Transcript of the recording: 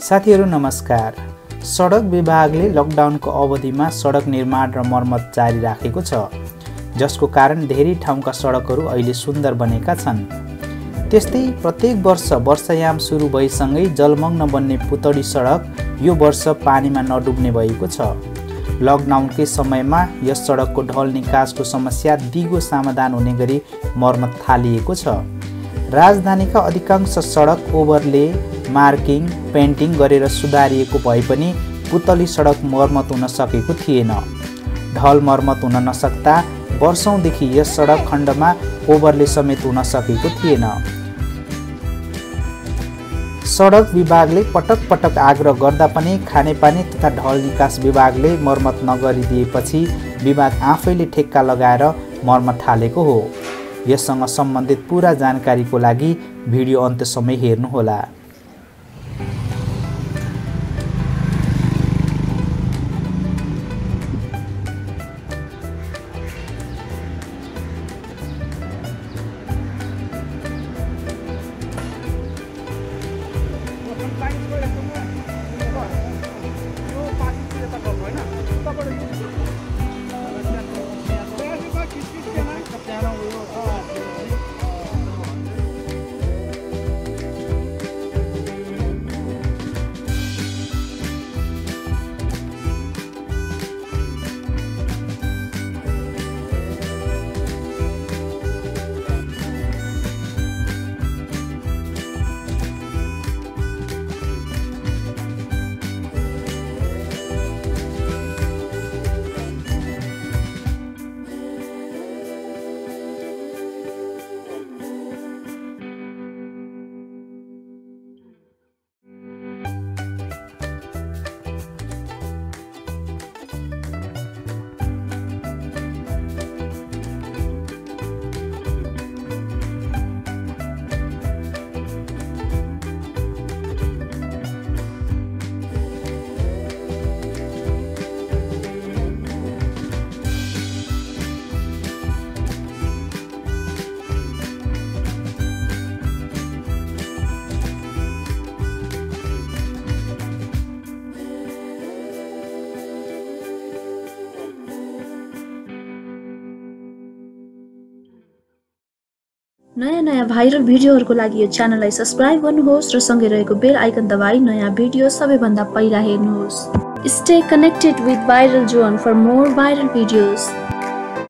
साथीहरु नमस्कार। सडक विभागले लकडाउनको अवधिमा सडक निर्माण र मर्मत जारी राखेको छ, जसको कारण धेरै ठाउँका सडकहरू अहिले सुन्दर बनेका छन्। त्यस्तै प्रत्येक वर्ष वर्षायाम सुरु भएसँगै जलमग्न बन्ने पुतली सडक यो वर्ष पानीमा नडुब्ने भएको छ। लकडाउनकै समयमा यस सडकको ढल निकासको समस्या दिगो समाधान हुने गरी मर्मत थालिएको छ। राजधानीका अधिकांश सडक ओभरले, मार्किङ, पेन्टिङ गरेर सुधारिएको भए पनि पुतली सडक मर्मत हुन सकेको थिएन। ढल मर्मत हुन नसक्दा वर्षौंदेखि यस सडक खण्डमा ओभरले समेत हुन सकेको थिएन। सडक विभागले पटक पटक आग्रह गर्दा पनि खानेपानी तथा ढल निकास विभागले मर्मत नगरिदिएपछि विभाग आफैले ठेक्का लगाएर मर्मत थालेको हो। यससँग सम्बन्धित पूरा जानकारीको लागि भिडियो अन्त्यसम्म हेर्नुहोला। नयाँ भाइरल भिडियोहरुको लागि यो च्यानललाई सब्स्क्राइब गर्नुहोस् र सँगै रहेको बेल आइकन दबाई नयाँ भिडियो सबैभन्दा पहिला हेर्नुहोस्। Stay connected with Viral Zone for more viral videos.